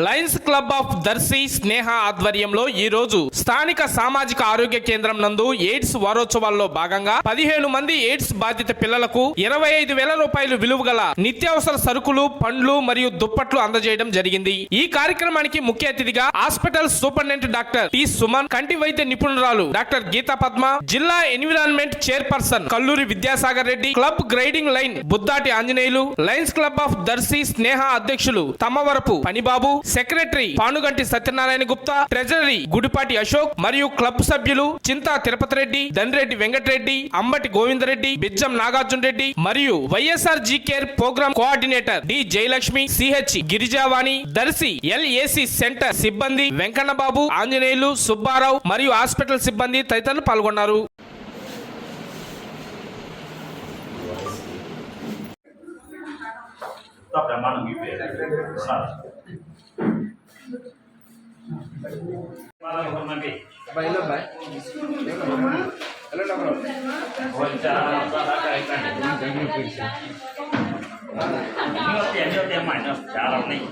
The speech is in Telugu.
లయన్స్ క్లబ్ ఆఫ్ దర్శి స్నేహ ఆధ్వర్యంలో ఈ రోజు స్థానిక సామాజిక ఆరోగ్య కేంద్రం నందు ఎయిడ్స్ వారోత్సవాల్లో భాగంగా 15 మంది ఎయిడ్స్ బాధిత పిల్లలకు 25,000 రూపాయలు విలువ గల నిత్యావసర సరుకులు, పండ్లు మరియు దుప్పట్లు అందజేయడం జరిగింది. ఈ కార్యక్రమానికి ముఖ్య అతిథిగా hospital superintendent doctor T Suman, కంటి వైద్య నిపుణురాలు డాక్టర్ గీతా పద్మ, జిల్లా environment chairperson Kalluri Vidyasagar Reddy, club గ్రైడింగ్ lion Buddati Anjaneyulu, Lions club of Darsi Sneha అధ్యక్షులు తమ్మవరపు పనిబాబు, సెక్రటరీ పానుగంటి సత్యనారాయణ గుప్తా, ట్రెజరీ గుడిపాటి అశోక్ మరియు క్లబ్ సభ్యులు చింతా తిరుపతి రెడ్డి, దండ్రెడ్డి వెంకటరెడ్డి, అంబటి గోవిందరెడ్డి, బిజ్జం నాగార్జున రెడ్డి మరియు వైఎస్ఆర్ జీ care programme coordinator D Jayalakshmi, CH Girijavani, Darsi LAC centre సిబ్బంది వెంకన్నబాబు, ఆంజనేయులు, సుబ్బారావు మరియు హాస్పిటల్ సిబ్బంది తదితరులు పాల్గొన్నారు. చాలా ఉన్నాయి.